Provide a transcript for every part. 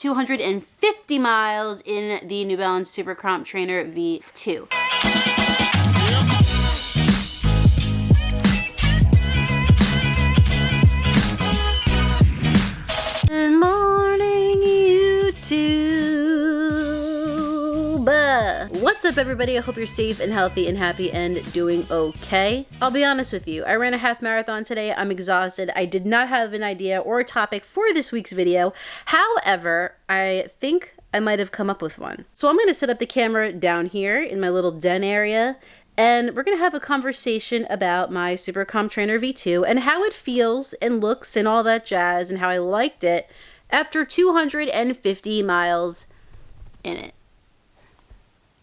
250 miles in the New Balance Supercomp Trainer V2. Good morning, YouTube. What's up, everybody? I hope you're safe and healthy and happy and doing okay. I'll be honest with you. I ran a half marathon today. I'm exhausted. I did not have an idea or a topic for this week's video. However, I think I might have come up with one. So I'm going to set up the camera down here in my little den area, and we're going to have a conversation about my Supercomp Trainer V2 and how it feels and looks and all that jazz and how I liked it after 250 miles in it.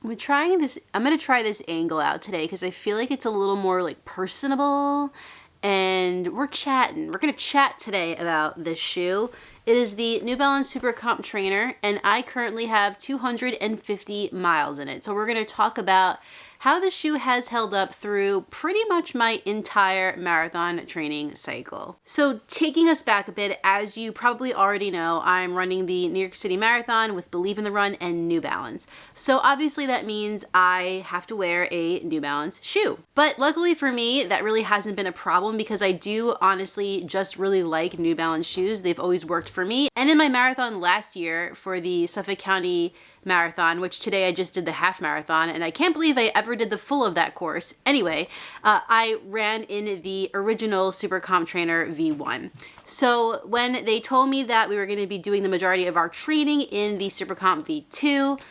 I'm gonna try this angle out today because I feel like it's a little more like personable, and we're gonna chat today about this shoe. It is the New Balance Supercomp Trainer, and I currently have 250 miles in it. So we're gonna talk about how the shoe has held up through pretty much my entire marathon training cycle. So taking us back a bit, as you probably already know, I'm running the New York City Marathon with Believe in the Run and New Balance. So obviously that means I have to wear a New Balance shoe. But luckily for me, that really hasn't been a problem because I do honestly just really like New Balance shoes. They've always worked for me. And in my marathon last year for the Suffolk County Marathon, which today I just did the half marathon, and I can't believe I ever did the full of that course. Anyway, I ran in the original Supercomp Trainer V1. So when they told me that we were going to be doing the majority of our training in the Supercomp V2,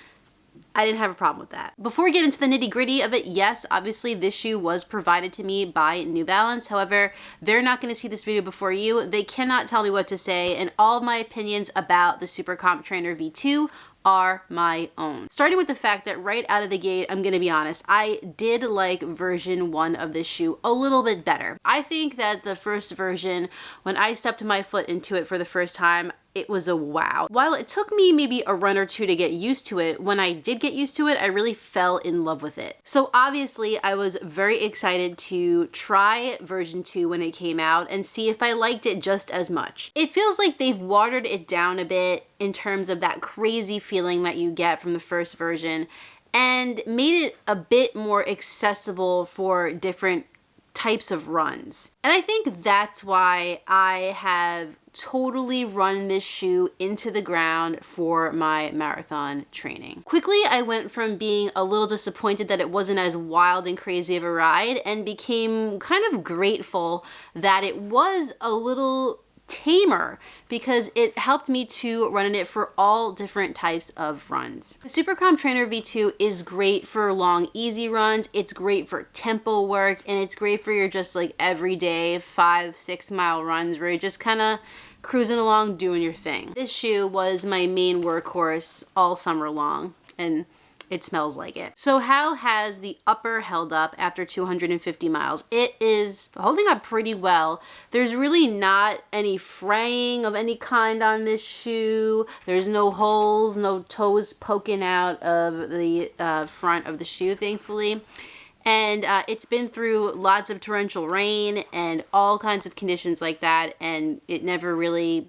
I didn't have a problem with that. Before we get into the nitty gritty of it, yes, obviously this shoe was provided to me by New Balance. However, they're not going to see this video before you. They cannot tell me what to say, and all of my opinions about the Supercomp Trainer V2 are my own. Starting with the fact that right out of the gate, I'm gonna be honest, I did like version 1 of this shoe a little bit better. I think that the first version, when I stepped my foot into it for the first time, it was a wow. While it took me maybe a run or two to get used to it, when I did get used to it, I really fell in love with it. So obviously I was very excited to try version 2 when it came out and see if I liked it just as much. It feels like they've watered it down a bit in terms of that crazy feeling that you get from the first version and made it a bit more accessible for different types of runs. And I think that's why I have totally run this shoe into the ground for my marathon training. Quickly, I went from being a little disappointed that it wasn't as wild and crazy of a ride and became kind of grateful that it was a little tamer because it helped me to run in it for all different types of runs. The Supercomp Trainer V2 is great for long, easy runs. It's great for tempo work, and it's great for your just like everyday 5-6 mile runs where you're just kind of cruising along doing your thing. This shoe was my main workhorse all summer long, and it smells like it. So how has the upper held up after 250 miles? It is holding up pretty well. There's really not any fraying of any kind on this shoe. There's no holes, no toes poking out of the front of the shoe, thankfully. And it's been through lots of torrential rain and all kinds of conditions like that, and it never really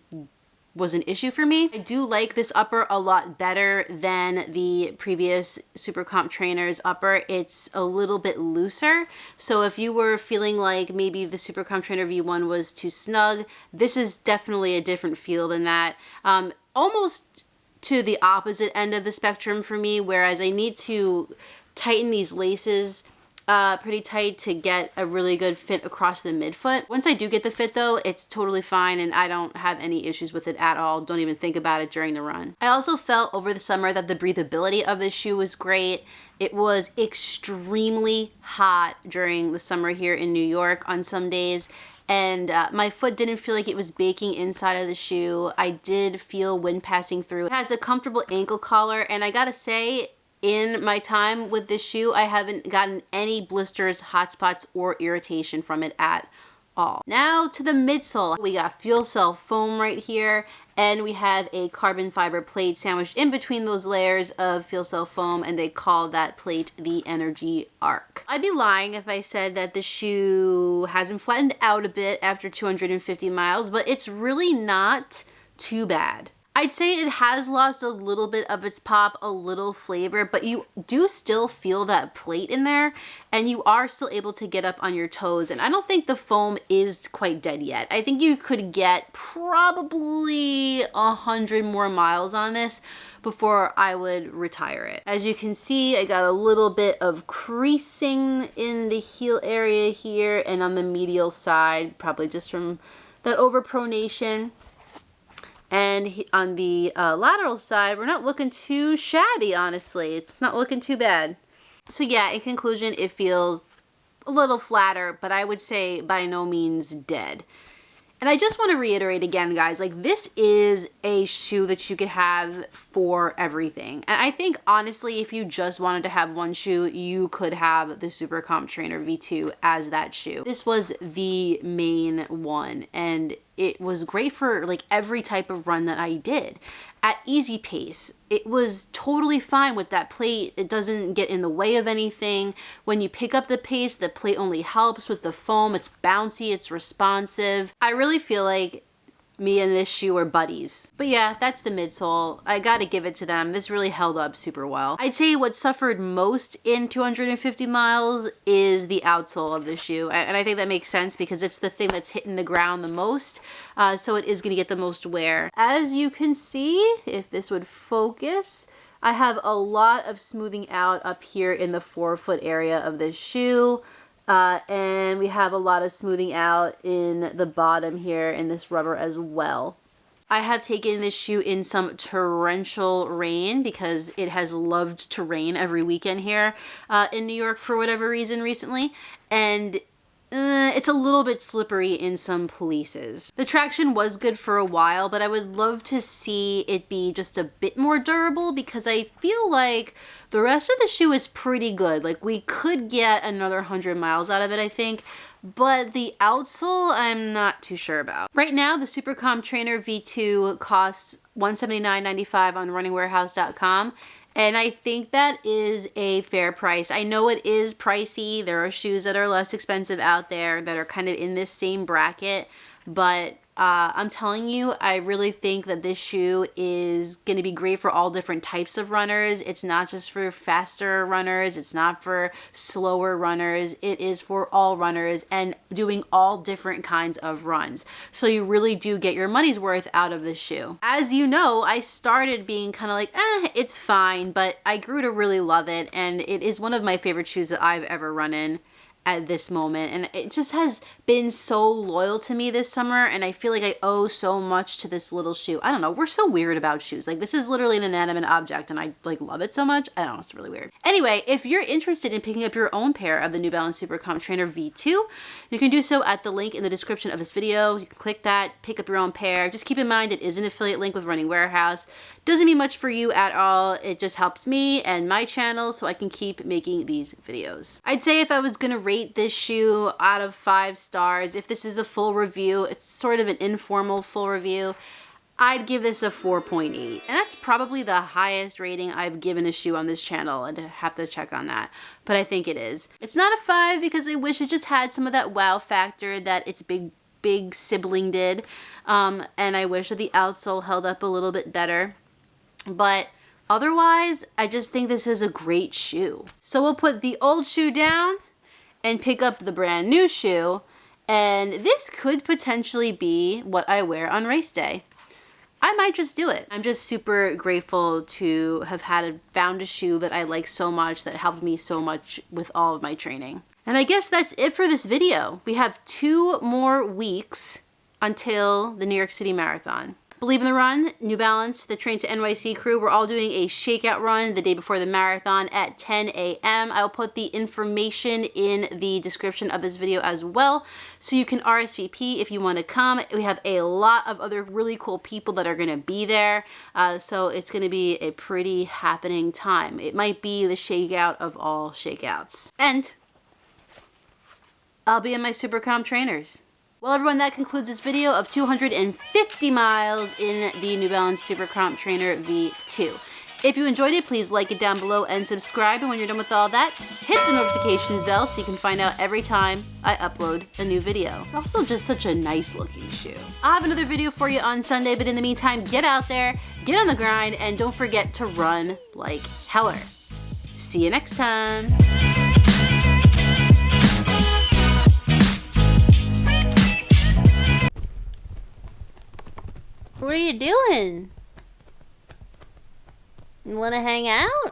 was an issue for me. I do like this upper a lot better than the previous Supercomp Trainer's upper. It's a little bit looser. So if you were feeling like maybe the Supercomp Trainer V1 was too snug, this is definitely a different feel than that. Almost to the opposite end of the spectrum for me, whereas I need to tighten these laces pretty tight to get a really good fit across the midfoot. Once I do get the fit though, it's totally fine and I don't have any issues with it at all. Don't even think about it during the run. I also felt over the summer that the breathability of this shoe was great. It was extremely hot during the summer here in New York on some days, and my foot didn't feel like it was baking inside of the shoe. I did feel wind passing through. It has a comfortable ankle collar, and I gotta say, in my time with this shoe, I haven't gotten any blisters, hot spots, or irritation from it at all. Now to the midsole. We got fuel cell foam right here, and we have a carbon fiber plate sandwiched in between those layers of fuel cell foam, and they call that plate the Energy Arc. I'd be lying if I said that the shoe hasn't flattened out a bit after 250 miles, but it's really not too bad. I'd say it has lost a little bit of its pop, a little flavor, but you do still feel that plate in there and you are still able to get up on your toes. And I don't think the foam is quite dead yet. I think you could get probably 100 more miles on this before I would retire it. As you can see, I got a little bit of creasing in the heel area here and on the medial side, probably just from that overpronation. And on the lateral side, we're not looking too shabby, honestly. It's not looking too bad. So yeah, in conclusion, it feels a little flatter, but I would say by no means dead. And I just want to reiterate again, guys, like this is a shoe that you could have for everything. And I think honestly, if you just wanted to have one shoe, you could have the Supercomp Trainer V2 as that shoe. This was the main one and it was great for like every type of run that I did. At easy pace, it was totally fine with that plate. It doesn't get in the way of anything. When you pick up the pace, the plate only helps with the foam. It's bouncy, it's responsive. I really feel like me and this shoe are buddies. But yeah, that's the midsole. I gotta give it to them. This really held up super well. I'd say what suffered most in 250 miles is the outsole of the shoe. And I think that makes sense because it's the thing that's hitting the ground the most. So it is gonna get the most wear. As you can see, if this would focus, I have a lot of smoothing out up here in the forefoot area of this shoe. And we have a lot of smoothing out in the bottom here in this rubber as well. I have taken this shoe in some torrential rain because it has loved to rain every weekend here in New York for whatever reason recently. And it's a little bit slippery in some places. The traction was good for a while, but I would love to see it be just a bit more durable because I feel like the rest of the shoe is pretty good. Like we could get another 100 miles out of it, I think, but the outsole, I'm not too sure about. Right now, the Supercomp Trainer V2 costs $179.95 on runningwarehouse.com. And I think that is a fair price. I know it is pricey. There are shoes that are less expensive out there that are kind of in this same bracket, but I'm telling you, I really think that this shoe is going to be great for all different types of runners. It's not just for faster runners. It's not for slower runners. It is for all runners and doing all different kinds of runs. So you really do get your money's worth out of this shoe. As you know, I started being kind of like, it's fine, but I grew to really love it. And it is one of my favorite shoes that I've ever run in at this moment, and it just has been so loyal to me this summer, and I feel like I owe so much to this little shoe. I don't know, we're so weird about shoes. Like this is literally an inanimate object and I like love it so much. I don't know, it's really weird. Anyway, if you're interested in picking up your own pair of the New Balance Supercomp Trainer V2, you can do so at the link in the description of this video. You can click that, pick up your own pair. Just keep in mind it is an affiliate link with Running Warehouse. Doesn't mean much for you at all. It just helps me and my channel so I can keep making these videos. I'd say if I was gonna rate this shoe out of 5 stars, if this is a full review, it's sort of an informal full review, I'd give this a 4.8. And that's probably the highest rating I've given a shoe on this channel. I'd have to check on that, but I think it is. It's not a 5 because I wish it just had some of that wow factor that its big sibling did. And I wish that the outsole held up a little bit better. But otherwise, I just think this is a great shoe. So we'll put the old shoe down and pick up the brand new shoe. And this could potentially be what I wear on race day. I might just do it. I'm just super grateful to have found a shoe that I like so much, that helped me so much with all of my training. And I guess that's it for this video. We have 2 more weeks until the New York City Marathon. Believe in the Run, New Balance, the Train to NYC crew, we're all doing a shakeout run the day before the marathon at 10 a.m. I'll put the information in the description of this video as well, so you can RSVP if you want to come. We have a lot of other really cool people that are going to be there, so it's going to be a pretty happening time. It might be the shakeout of all shakeouts. And I'll be in my Supercomp trainers. Well, everyone, that concludes this video of 250 miles in the New Balance Supercomp Trainer V2. If you enjoyed it, please like it down below and subscribe. And when you're done with all that, hit the notifications bell so you can find out every time I upload a new video. It's also just such a nice looking shoe. I'll have another video for you on Sunday, but in the meantime, get out there, get on the grind, and don't forget to run like heller. See you next time. What are you doing? You wanna hang out?